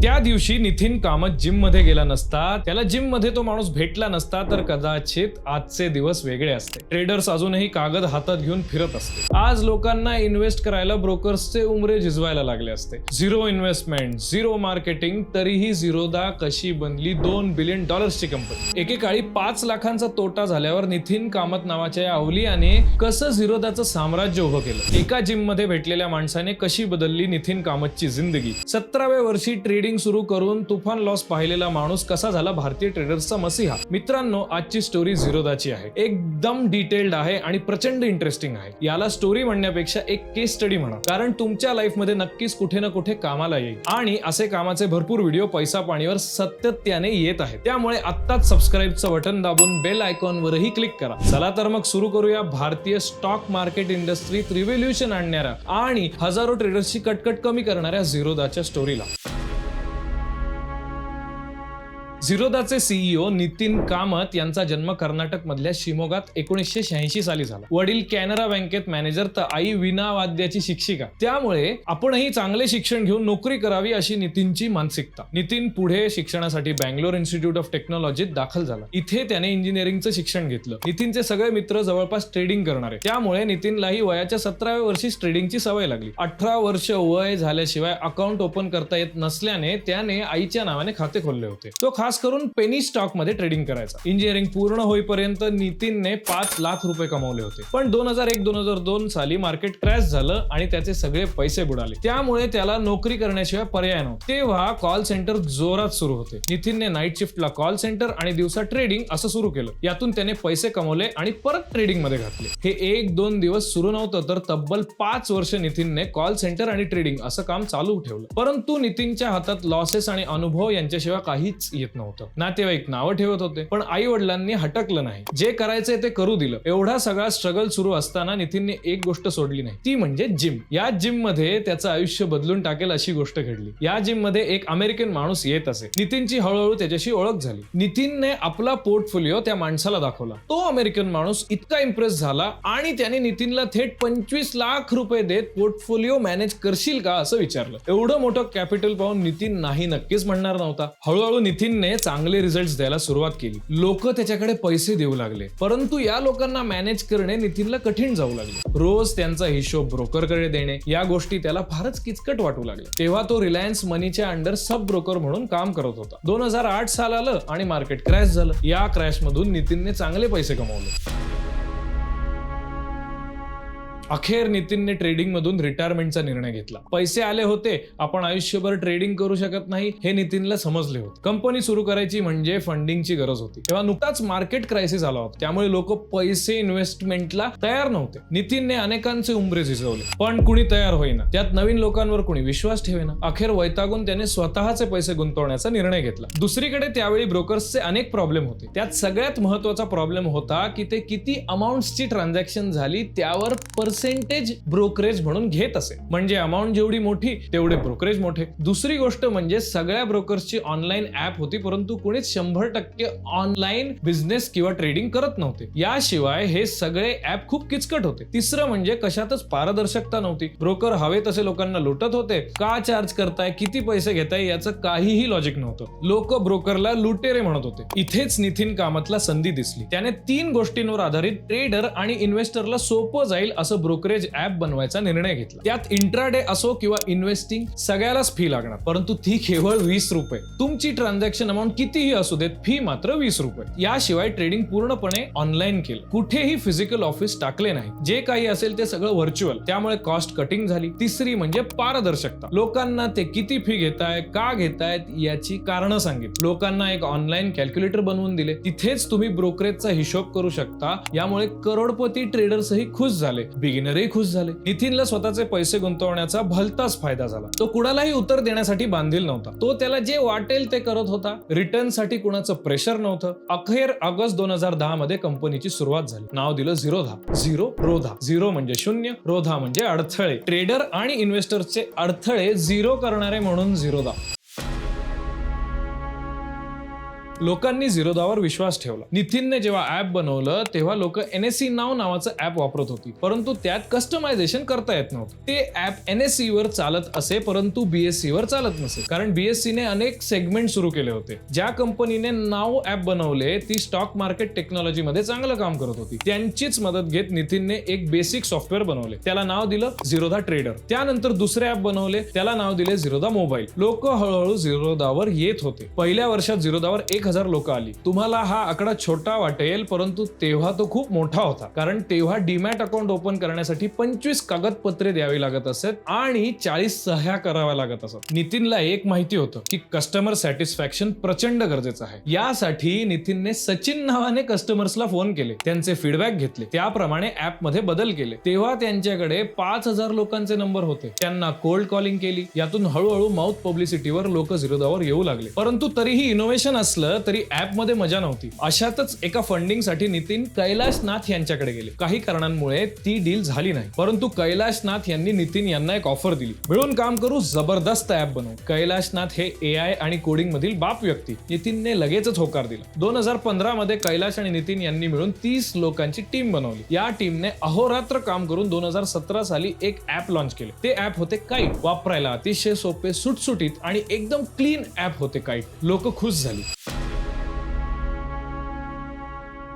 त्या दिवशी नितीन कामत जिम मध्ये गेला नसता, त्याला जिम मध्ये तो माणूस भेटला नसता, तर कदाचित आजचे दिवस वेगळे असते. ट्रेडर्स अजूनही कागद हातात घेऊन फिरत असते. आज लोकांना इन्व्हेस्ट करायला ब्रोकर्सचे उमरे झिजवायला लागले असते. झिरो इन्व्हेस्टमेंट, झिरो मार्केटिंग, तरीही झिरोदा कशी बनली $2 बिलियन ची कंपनी. एकेकाळी 5 लाखांचा तोटा झाल्यावर नितीन कामत नावाच्या या अवलियाने कसं झिरोदाचं साम्राज्य उभं केलं. एका जिम मध्ये भेटलेल्या माणसाने कशी बदलली नितीन कामतची जिंदगी. 17व्या वर्षी ट्रेडिंग सुरू करून तुफान लॉस पाहिलेला माणूस कसा झाला भारतीय ट्रेडर्सचा मसीहा. मित्रांनो, आजची स्टोरी झिरोदाची आहे. एकदम डिटेल्ड आहे आणि प्रचंड इंटरेस्टिंग आहे. याला स्टोरी म्हणण्यापेक्षा एक केस स्टडी म्हणा, कारण तुमच्या लाईफ मध्ये नक्कीच कुठे ना कुठे कामाला येईल. आणि असे कामाचे भरपूर व्हिडिओ पैसा पाणीवर सातत्याने येत आहेत. त्यामुळे आत्ताच सबस्क्राईबचं बटन दाबून बेल आयकॉनवरही क्लिक करा. चला तर मग सुरू करूया भारतीय स्टॉक मार्केट इंडस्ट्रीत रिव्होल्यूशन आणणाऱ्या आणि हजारो ट्रेडर्सची कटकट कमी करणाऱ्या झिरोदाच्या स्टोरीला. झिरोदाचे सीईओ नितीन कामत यांचा जन्म कर्नाटक मधल्या शिमोगात 1986 साली झाला. वडील कॅनरा बँकेत मॅनेजर तर आई वीणा वाद्याची शिक्षिका. त्यामुळे आपणही चांगले शिक्षण घेऊन नोकरी करावी अशी नितीनची मानसिकता. नितीन पुढे शिक्षणासाठी बँगलोर इन्स्टिट्यूट ऑफ टेक्नॉलॉजीत दाखल झाला. इथे त्याने इंजिनिअरिंगचं शिक्षण घेतलं. नितीनचे सगळे मित्र जवळपास ट्रेडिंग करणारे, त्यामुळे नितीनलाही वयाच्या 17व्या वर्षीच ट्रेडिंगची सवय लागली. 18 वर्ष वय झाल्याशिवाय अकाउंट ओपन करता येत नसल्याने त्याने आईच्या नावाने खाते खोलले होते. तो खास करून पेनी स्टॉक मध्ये ट्रेडिंग करायचा. इंजिनिअरिंग पूर्ण होईपर्यंत नितीनने 5 लाख रुपये कमवले होते. पण 2001-2002 साली मार्केट क्रॅश झालं आणि त्याचे सगळे पैसे बुडाले. त्यामुळे त्याला नोकरी करण्याशिवाय पर्याय नव्हता. तेव्हा कॉल सेंटर जोरात सुरू होते. नितीनने नाईट शिफ्टला कॉल सेंटर आणि दिवसा ट्रेडिंग असं सुरू केलं. यातून त्याने पैसे कमवले आणि परत ट्रेडिंग मध्ये घातले. हे 1-2 दिवस सुरू नव्हतं, तर तब्बल 5 वर्ष नितीनने कॉल सेंटर आणि ट्रेडिंग असं काम चालू ठेवलं. परंतु नितीनच्या हातात लॉसेस आणि अनुभव यांच्याशिवाय काहीच येत नव्हतं. नातेवाईक नावं ठेवत होते, पण आई वडिलांनी हटकलं नाही. जे करायचंय ते करू दिलं. एवढा सगळा स्ट्रगल सुरू असताना नितीनने एक गोष्ट सोडली नाही, ती म्हणजे जिम. या जिम मध्ये त्याचं आयुष्य बदलून टाकेल अशी गोष्ट घडली. या जिम मध्ये एक अमेरिकन माणूस येत असे. नितीनची हळूहळू त्याच्याशी ओळख झाली. नितीनने आपला पोर्टफोलिओ त्या माणसाला दाखवला. तो अमेरिकन माणूस इतका इम्प्रेस झाला आणि त्याने नितीनला थेट 25 लाख रुपये देत पोर्टफोलिओ मॅनेज करशील का असं विचारलं. एवढं मोठं कॅपिटल पाहून नितीन नाही नक्कीच म्हणणार नव्हता. हळूहळू नितीनने चांगले रिझल्ट्स द्यायला सुरुवात केली. लोक त्याच्याकडे पैसे देऊ लागले. परंतु या लोकांना मॅनेज करणे नितीनला कठीण जाऊ लागले. रोज त्यांचा हिशोब ब्रोकरकडे देणे या गोष्टी त्याला फारच किचकट वाटू लागल्या. तेव्हा तो रिलायन्स मनीच्या अंडर सब ब्रोकर म्हणून काम करत होता. 2008 साल आलं आणि मार्केट क्रॅश झालं. या क्रॅश मधून नितीनने चांगले पैसे कमवले. अखेर नितीनने ट्रेडिंग मधून रिटायरमेंटचा निर्णय घेतला. पैसे आले होते, आपण आयुष्यभर ट्रेडिंग करू शकत नाही हे नितीनला समजले होते. कंपनी सुरू करायची म्हणजे फंडिंगची गरज होती. तेव्हा नुकताच मार्केट क्रायसिस आला होता, त्यामुळे लोक पैसे इन्व्हेस्टमेंटला तयार नव्हते. नितीनने अनेकांचे उंबरे झिजवले, पण कुणी तयार होईना. त्यात नवीन लोकांवर कुणी विश्वास ठेवेना. अखेर वैतागून त्याने स्वतःचे पैसे गुंतवण्याचा निर्णय घेतला. दुसरीकडे त्यावेळी ब्रोकर्सचे अनेक प्रॉब्लेम होते. त्यात सगळ्यात महत्वाचा प्रॉब्लेम होता की ते किती अमाऊंटची ट्रान्झॅक्शन झाली त्यावर पर्सेंटेज ब्रोकरेज म्हणून घेत असे. म्हणजे अमाऊंट जेवढी मोठी तेवढे ब्रोकरेज मोठे. दुसरी गोष्ट म्हणजे सगळ्या ब्रोकर्सची ऑनलाईन ऍप होती, परंतु कोणीच 100% ऑनलाईन बिझनेस किंवा ट्रेडिंग करत नव्हते. याशिवाय हे सगळे ऍप खूप किचकट होते. तिसरं म्हणजे कशातच पारदर्शकता नव्हती. ब्रोकर हवे तसे लोकांना लुटत होते. का चार्ज करताय, किती पैसे घेताय याचं काहीही लॉजिक नव्हतं. लोक ब्रोकरला लुटेरे म्हणत होते. इथेच नितीन कामतला संधी दिसली. त्याने 3 गोष्टींवर आधारित ट्रेडर आणि इन्व्हेस्टरला सोपं जाईल असं ब्रोकरेज ऍप बनवायचा निर्णय घेतला. त्यात इंट्राडे असो किंवा इन्व्हेस्टिंग सगळ्यालाच फी लागणार, परंतु ती केवळ 20 रुपये. तुमची ट्रान्झॅक्शन अमाऊंट कितीही असू देत, फी मात्र 20 रुपये. याशिवाय ट्रेडिंग पूर्णपणे ऑनलाईन केलं. कुठेही फिजिकल ऑफिस टाकले नाही. जे काही असेल ते सगळं व्हर्च्युअल. त्यामुळे कॉस्ट कटिंग झाली. तिसरी म्हणजे पारदर्शकता. लोकांना ते किती फी घेताय, का घेतायत याची कारणं सांगितली. लोकांना एक ऑनलाईन कॅल्क्युलेटर बनवून दिले. तिथेच तुम्ही ब्रोकरेजचा हिशोब करू शकता. यामुळे करोडपती ट्रेडर्सही खुश झाले, बिगिनरही खुश झाले. नितीनला स्वतःचे पैसे गुंतवण्याचा भलताच फायदा झाला. तो कुणालाही उत्तर देण्यासाठी बांधील नव्हता. तो त्याला जे वाटेल ते करत होता. रिटर्न साठी कुणाचं प्रेशर नव्हतं. अखेर ऑगस्ट 2010 मध्ये कंपनीची सुरुवात झाली. नाव दिलं झिरोधा. झिरो रोधा. झिरो म्हणजे शून्य, रोधा म्हणजे अडथळे. ट्रेडर आणि इन्व्हेस्टर्सचे अडथळे झिरो करणारे म्हणून झिरोधा. लोकांनी झिरोदावर विश्वास ठेवला. नितीनने जेव्हा ऍप बनवलं तेव्हा लोक NSE नाव नावाचं ऍप वापरत होती, परंतु त्यात कस्टमायझेशन करता येत नव्हतं. ते ऍप NSE वर चालत असे, परंतु BSE वर चालत नसे, कारण BSE ने अनेक सेगमेंट सुरू केले होते. ज्या कंपनीने नाव ऍप बनवले ती स्टॉक मार्केट टेक्नॉलॉजी मध्ये चांगलं काम करत होती. त्यांचीच मदत घेत नितीनने एक बेसिक सॉफ्टवेअर बनवले, त्याला नाव दिलं झिरोदा ट्रेडर. त्यानंतर दुसरे ऍप बनवले, त्याला नाव दिले झिरोदा मोबाईल. लोक हळूहळू झिरोदावर येत होते. पहिल्या वर्षात झिरोदावर 1000 लोक आली. तुम्हाला हा आकडा छोटा वाटेल, परंतु तेव्हा तो खूप मोठा होता, कारण तेव्हा डीमॅट अकाउंट ओपन करण्यासाठी 25 कागदपत्रे द्यावी लागत असत आणि 40 सह्या कराव्या लागत असत. नितीनला एक माहिती होतं की कस्टमर सॅटिस्फॅक्शन प्रचंड गरजेचं आहे. यासाठी नितीनने सचिन नावाने कस्टमर्सला फोन केले, त्यांचे फीडबॅक घेतले, त्याप्रमाणे ऍप मध्ये बदल केले. तेव्हा त्यांच्याकडे 5000 लोकांचे नंबर होते. त्यांना कोल्ड कॉलिंग केली. यातून हळूहळू माउथ पब्लिसिटीवर लोक झिरोदावर येऊ लागले. परंतु तरीही इनोव्हेशन असलं तरी ऍप मध्ये मजा नव्हती. अशातच एका फंडिंग साठी नितीन कैलाश नाथ यांच्याकडे गेले. काही कारणांमुळे ती डील झाली नाही, परंतु कैलाश नाथ यांनी नितीन यांना एक ऑफर दिली, मिळून काम करू, जबरदस्त ऍप बनवू. कैलाश नाथ हे AI आणि कोडिंग मधील बाप व्यक्ती. नितीनने लगेचच होकार दिला. 2015 मध्ये कैलाश आणि नितीन यांनी मिळून 30 लोकांची टीम बनवली. या टीमने अहोरात्र काम करून 2017 साली एक ऍप लॉन्च केले. ते ऍप होते काईट. वापरायला अतिशय सोपे, सुटसुटीत आणि एकदम क्लीन ऍप होते काईट. लोक खुश झाली.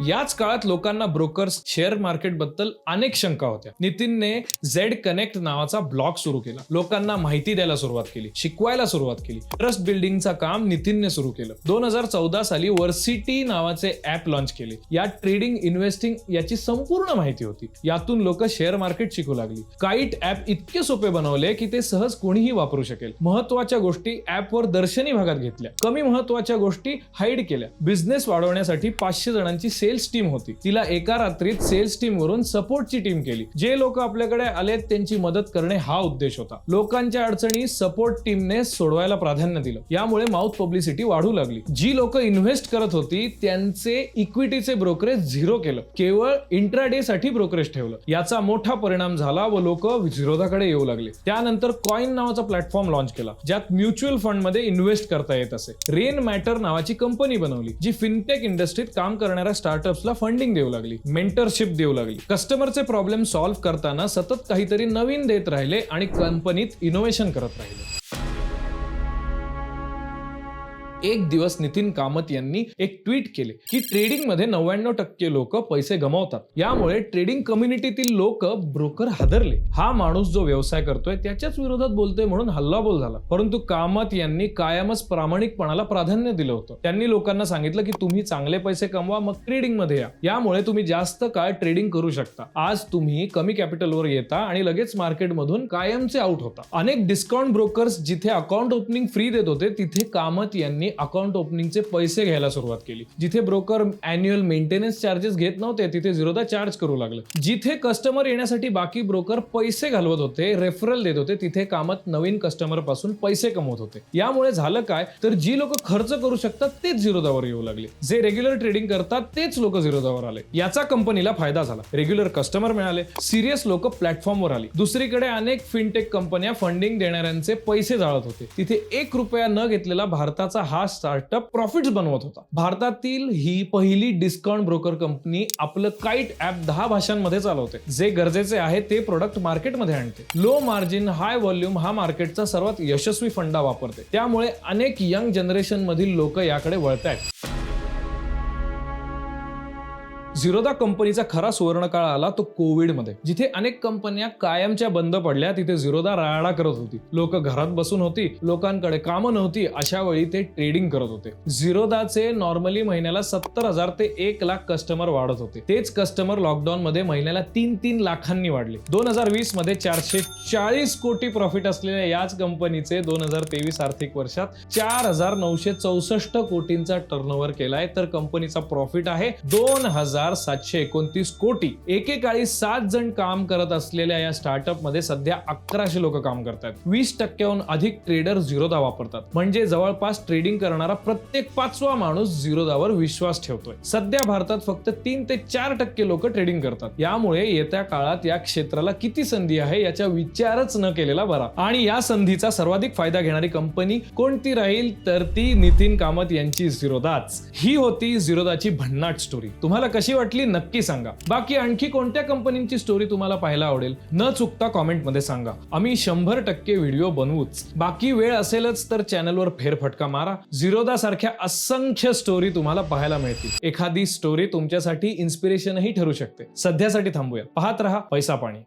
याच काळात लोकांना ब्रोकर्स, शेअर मार्केट बद्दल अनेक शंका होत्या. नितीनने झेड कनेक्ट नावाचा ब्लॉग सुरू केला. लोकांना माहिती द्यायला सुरुवात केली, शिकवायला सुरुवात केली. ट्रस्ट बिल्डिंगचं काम नितीनने सुरू केलं. 2014 साली वर्सिटी नावाचे ऍप लॉन्च केले. यात ट्रेडिंग, इन्व्हेस्टिंग याची संपूर्ण माहिती होती. यातून लोक शेअर मार्केट शिकू लागली. काईट ऍप इतके सोपे बनवले की ते सहज कोणीही वापरू शकेल. महत्वाच्या गोष्टी ऍपवर दर्शनी भागात घेतल्या, कमी महत्वाच्या गोष्टी हाईड केल्या. बिझनेस वाढवण्यासाठी 500 जणांची सेल्स टीम होती. तिला एका रात्रीत सेल्स टीम वरून सपोर्टची टीम केली. जे लोक आपल्याकडे आले त्यांची मदत करणे हा उद्देश होता. लोकांच्या अडचणी सपोर्ट टीमने सोडवायला प्राधान्य दिलं. यामुळे माउथ पब्लिसिटी वाढू लागली. जी लोक इन्व्हेस्ट करत होती त्यांचे इक्विटीचे ब्रोकरेज झिरो केलं. केवळ इंट्राडे साठी ब्रोकरेज ठेवलं. याचा मोठा परिणाम झाला व लोक झिरोदाकडे येऊ लागले. त्यानंतर कॉइन नावाचा प्लॅटफॉर्म लॉन्च केला, ज्यात म्युच्युअल फंड मध्ये इन्व्हेस्ट करता येत असे. रेन मॅटर नावाची कंपनी बनवली, जी फिनटेक इंडस्ट्रीत काम करणाऱ्या स्टार्टअप्सला फंडिंग देऊ लागली, मेंटरशिप देऊ लागली. कस्टमरचे प्रॉब्लेम सॉल्व्ह करताना सतत काहीतरी नवीन देत राहिले आणि कंपनीत इनोव्हेशन करत राहिले. एक दिवस नितीन कामत यांनी एक ट्विट केले की ट्रेडिंग मध्ये 99% लोक पैसे गमावतात. यामुळे ट्रेडिंग कम्युनिटीतील लोक ब्रोकर हादरले. हा माणूस जो व्यवसाय करतोय त्याच्याच विरोधात बोलतोय म्हणून हल्लाबोल झाला. परंतु कामत यांनी कायमच प्रामाणिकपणाला प्राधान्य दिलं होतं. त्यांनी लोकांना सांगितलं की तुम्ही चांगले पैसे कमवा, मग ट्रेडिंग मध्ये या. यामुळे तुम्ही जास्त काळ ट्रेडिंग करू शकता. आज तुम्ही कमी कॅपिटलवर येता आणि लगेच मार्केटमधून कायमचे आउट होता. अनेक डिस्काउंट ब्रोकर्स जिथे अकाउंट ओपनिंग फ्री देत होते तिथे कामत यांनी अकाउंट ओपनिंगचे पैसे घ्यायला सुरुवात केली. जिथे ब्रोकर अॅन्युअल मेंटेनन्स चार्जेस घेत नव्हते तिथे झिरोदा चार्ज करू लागले. जिथे कस्टमर येण्यासाठी बाकी ब्रोकर पैसे घालवत होते, रेफरल देत होते, तिथे कामत नवीन कस्टमर पासून पैसे कमवत होते. यामुळे झालं काय तर जी लोक खर्च करू शकतात तेच झिरोदावर येऊ लागले. जे रेग्युलर ट्रेडिंग करतात तेच लोक झिरोदावर आले. याचा कंपनीला फायदा झाला. रेग्युलर कस्टमर मिळाले, सिरियस लोक प्लॅटफॉर्मवर आली. दुसरीकडे अनेक फिनटेक कंपन्या फंडिंग देणाऱ्यांचे पैसे जाळत होते. तिथे 1 रुपया न घेतलेला भारताचा हा स्टार्टअप प्रॉफिट्स बनवत होता. भारतातील ही पहिली डिस्काउंट ब्रोकर कंपनी आपलं काईट ऍप 10 भाषांमध्ये चालवते. जे गरजेचे आहे ते प्रोडक्ट मार्केटमध्ये आणते. लो मार्जिन, हाय व्हॉल्यूम हा मार्केटचा सर्वात यशस्वी फंडा वापरते. त्यामुळे अनेक यंग जनरेशन मधील लोक याकडे वळतायत. झिरोदा कंपनीचा खरा सुवर्णकाळ आला तो कोविड मध्ये. जिथे अनेक कंपन्या कायमच्या बंद पडल्या तिथे झिरोदा राडा करत होती. लोक घरात बसून होती, लोकांकडे कामं नव्हती. अशा वेळी ते ट्रेडिंग करत होते. झिरोदाचे नॉर्मली महिन्याला 70,000 ते 1,00,000 कस्टमर वाढत होते. तेच कस्टमर लॉकडाऊन मध्ये महिन्याला 3 लाखांनी वाढले. 2020 मध्ये 440 कोटी प्रॉफिट असलेल्या याच कंपनीचे 2023 आर्थिक वर्षात 4,964 कोटींचा टर्नओव्हर केलाय. तर कंपनीचा प्रॉफिट आहे 2,000 1,729 कोटी. एकेकाळी 7 जण काम करत असलेल्या या स्टार्टअप मध्ये सध्या 1100 लोक काम करतात. 20% अधिक ट्रेडर झिरोदा वापरतात. म्हणजे जवळपास ट्रेडिंग करणारा प्रत्येक 5वा माणूस झिरोदावर विश्वास ठेवतोय. सध्या भारतात फक्त 3 ते 4% लोक ट्रेडिंग करतात. यामुळे येत्या काळात या क्षेत्राला किती संधी आहे याचा विचारच न केलेला बरा. आणि या संधीचा सर्वाधिक फायदा घेणारी कंपनी कोणती राहील तर ती नितीन कामत यांची झिरोदाच. ही होती झिरोदाची भन्नाट स्टोरी. तुम्हाला कशी वाटली नक्की सांगा. बाकी आणखी कोणत्या कंपनींची स्टोरी तुम्हाला पाहायला आवडेल न चुकता कॉमेंट मध्ये सांगा. आम्ही 100% व्हिडिओ बनवूच. बाकी वेळ असेलच तर चॅनलवर फेरफटका मारा. झिरोदा सारख्या असंख्य स्टोरी तुम्हाला पाहायला मिळतील. एखादी स्टोरी तुमच्यासाठी इन्स्पिरेशनही ठरू शकते. सध्यासाठी थांबूया. पाहत रहा पैसा पाणी.